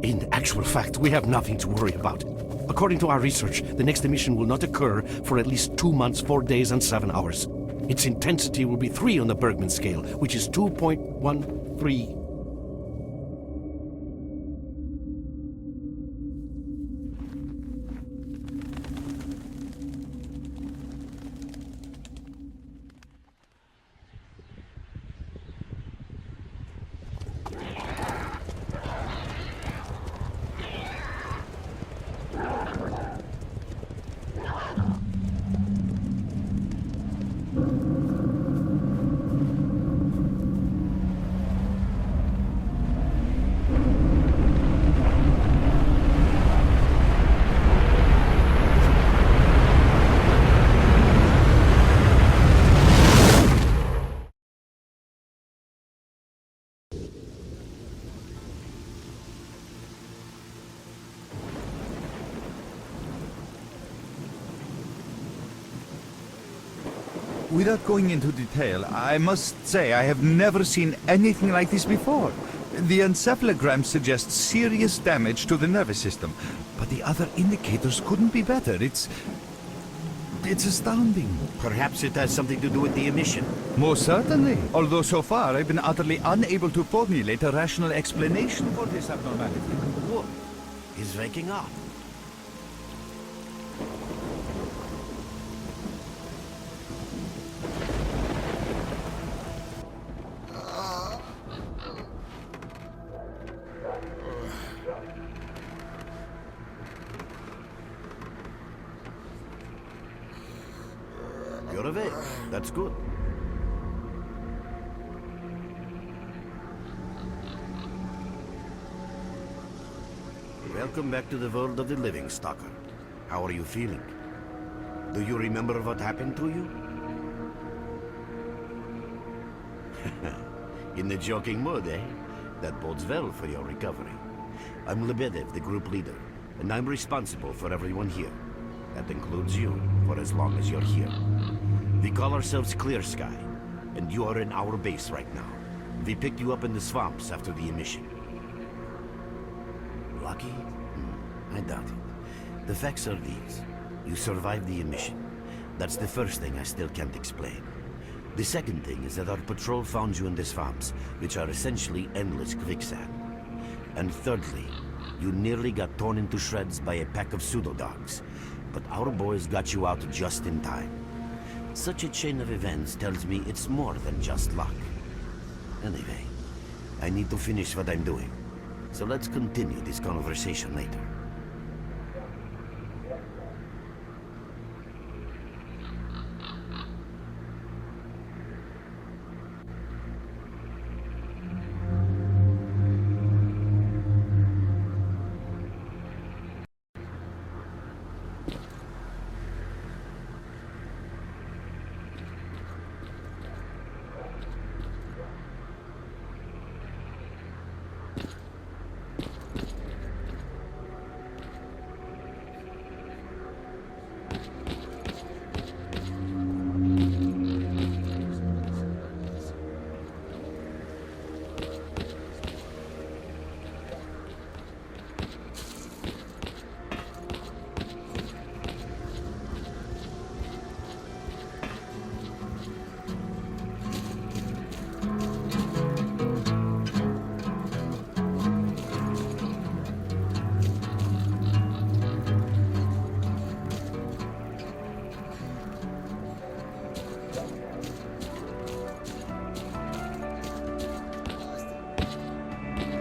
In actual fact, we have nothing to worry about. According to our research, the next emission will not occur for at least 2 months, 4 days, and 7 hours. Its intensity will be 3 on the Bergman scale, which is 2.13. Without going into detail, I must say I have never seen anything like this before. The encephalogram suggests serious damage to the nervous system, but the other indicators couldn't be better. It's astounding. Perhaps it has something to do with the emission. Most certainly. Although so far I've been utterly unable to formulate a rational explanation for this abnormality. Whoa, he's waking up. You're awake. That's good. Welcome back to the world of the living, Stalker. How are you feeling? Do you remember what happened to you? In the joking mood, eh? That bodes well for your recovery. I'm Lebedev, the group leader, and I'm responsible for everyone here. That includes you, for as long as you're here. We call ourselves Clear Sky, and you are in our base right now. We picked you up in the swamps after the emission. Lucky? I doubt it. The facts are these. You survived the emission. That's the first thing I still can't explain. The second thing is that our patrol found you in the swamps, which are essentially endless quicksand. And thirdly, you nearly got torn into shreds by a pack of pseudo-dogs. But our boys got you out just in time. Such a chain of events tells me it's more than just luck. Anyway, I need to finish what I'm doing. So let's continue this conversation later.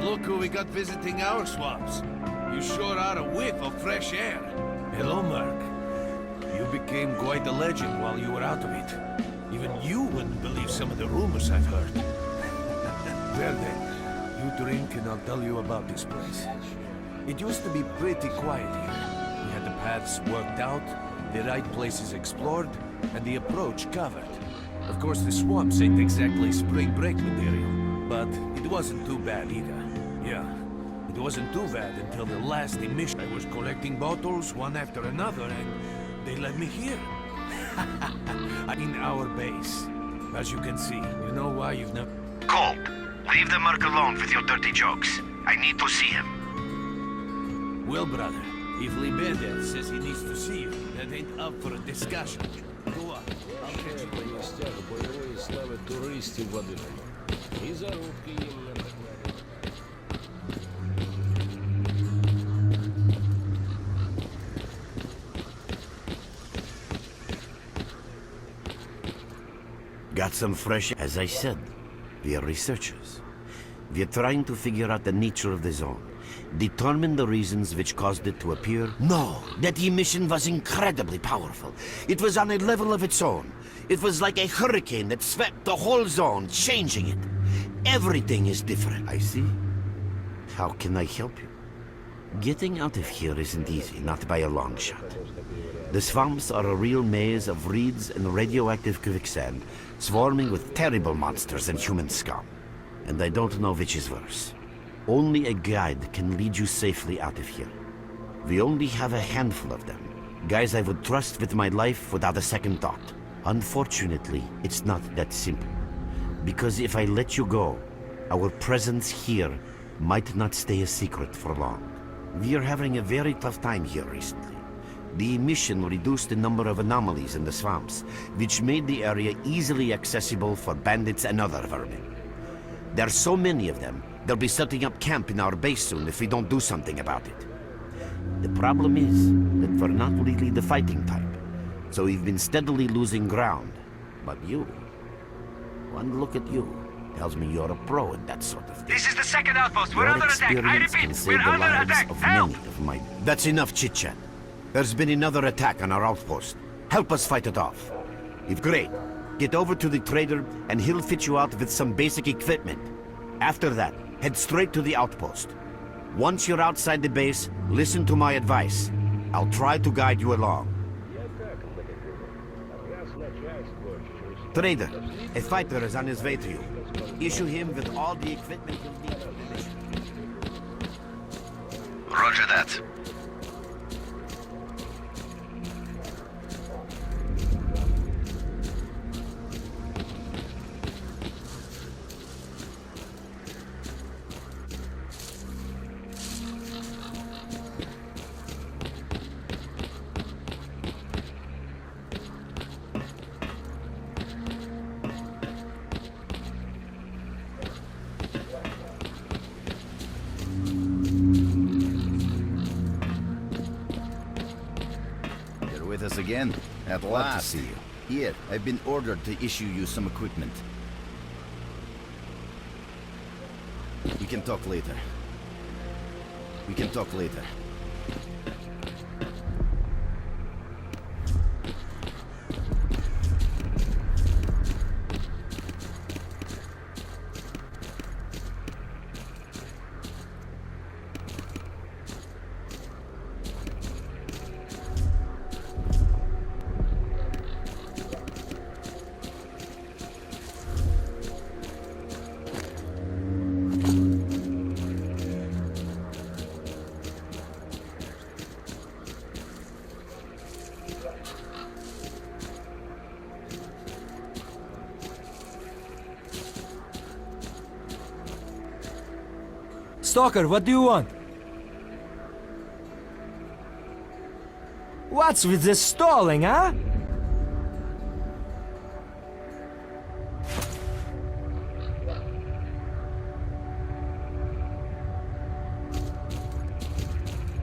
Look who we got visiting our swamps. You sure are a whiff of fresh air. Hello, Merc. You became quite a legend while you were out of it. Even you wouldn't believe some of the rumors I've heard. Well then, you drink and I'll tell you about this place. It used to be pretty quiet here. We had the paths worked out, the right places explored, and the approach covered. Of course, the swamps ain't exactly spring break material, but it wasn't too bad either. Yeah, It wasn't too bad until the last emission. I was collecting bottles one after another, and they led me here. In our base. As you can see, you know why you've never... Colt, leave the Merc alone with your dirty jokes. I need to see him. Well, brother, if Lebedev says he needs to see you, that ain't up for a discussion. Go on. I'll catch you later. Містях бойової слави туристів водили. І зарубки їм не накладуть. Got some fresh... As I said, we are researchers. We are trying to figure out the nature of the zone. Determine the reasons which caused it to appear. No, that emission was incredibly powerful. It was on a level of its own. It was like a hurricane that swept the whole zone, changing it. Everything is different. I see. How can I help you? Getting out of here isn't easy, not by a long shot. The swamps are a real maze of reeds and radioactive quicksand, swarming with terrible monsters and human scum. And I don't know which is worse. Only a guide can lead you safely out of here. We only have a handful of them. Guys I would trust with my life without a second thought. Unfortunately, it's not that simple. Because if I let you go, our presence here might not stay a secret for long. We are having a very tough time here recently. The emission reduced the number of anomalies in the swamps, which made the area easily accessible for bandits and other vermin. There are so many of them, they'll be setting up camp in our base soon if we don't do something about it. The problem is that we're not really the fighting type, so we've been steadily losing ground. But you, one look at you, tells me you're a pro at that sort of thing. This is the second outpost. We're Your under attack. I experience can repeat, save we're the under lives attack. of Help! many of my... That's enough chit-chat. There's been another attack on our outpost. Help us fight it off. If great, get over to the trader and he'll fit you out with some basic equipment. After that, head straight to the outpost. Once you're outside the base, listen to my advice. I'll try to guide you along. Trader, a fighter is on his way to you. Issue him with all the equipment he'll need for the mission. Roger that. With us again? At Glad last. to see you. Here, I've been ordered to issue you some equipment. We can talk later. We can talk later. Stalker, what do you want? What's with this stalling, huh?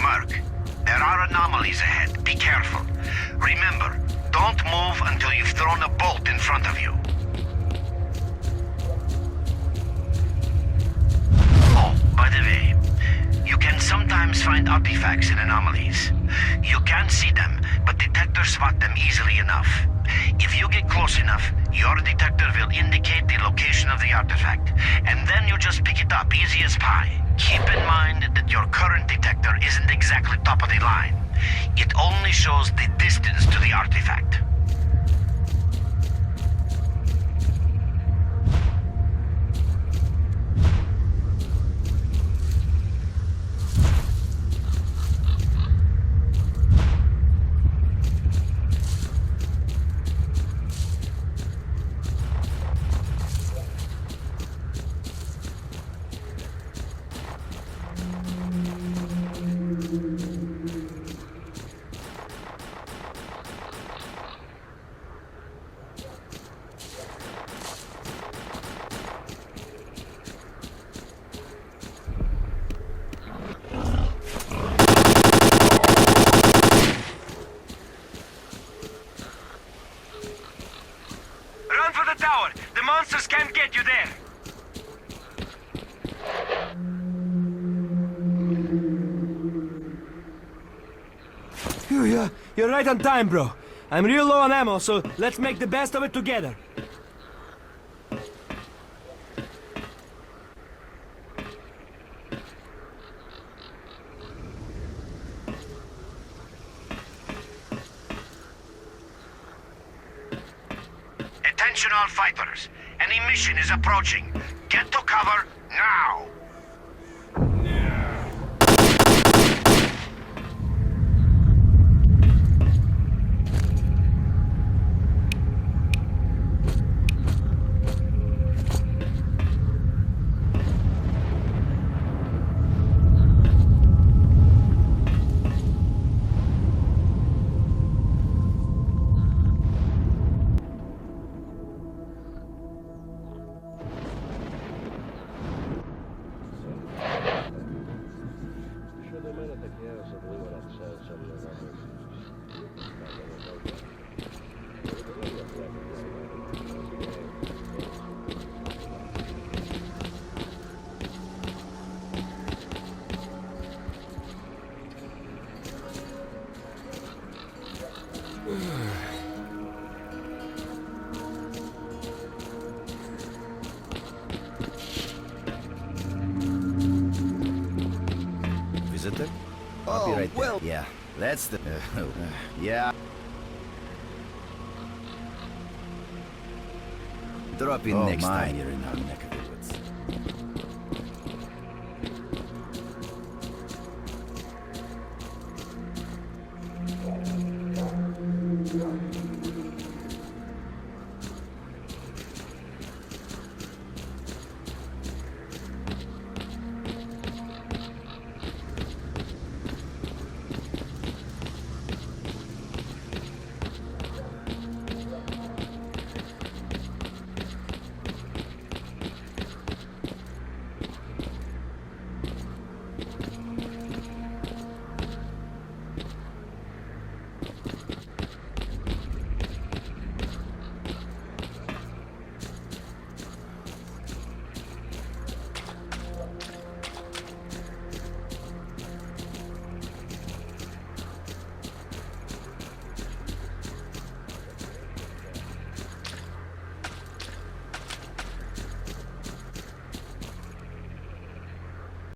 Merc, there are anomalies ahead. Be careful. Remember, don't move until you've thrown a bolt in front of you. Oh, by the way, you can sometimes find artifacts in anomalies. You can't see them, but detectors spot them easily enough. If you get close enough, your detector will indicate the location of the artifact, and then you just pick it up, easy as pie. Keep in mind that your current detector isn't exactly top of the line. It only shows the distance to the artifact. Phew, yeah, you're right on time, bro. I'm real low on ammo, so let's make the best of it together. Attention all fighters. An emission is approaching. Get to cover now. Visitor? I'll be right there. well. Yeah, that's the... yeah. Drop in next time you're in our neck of the woods.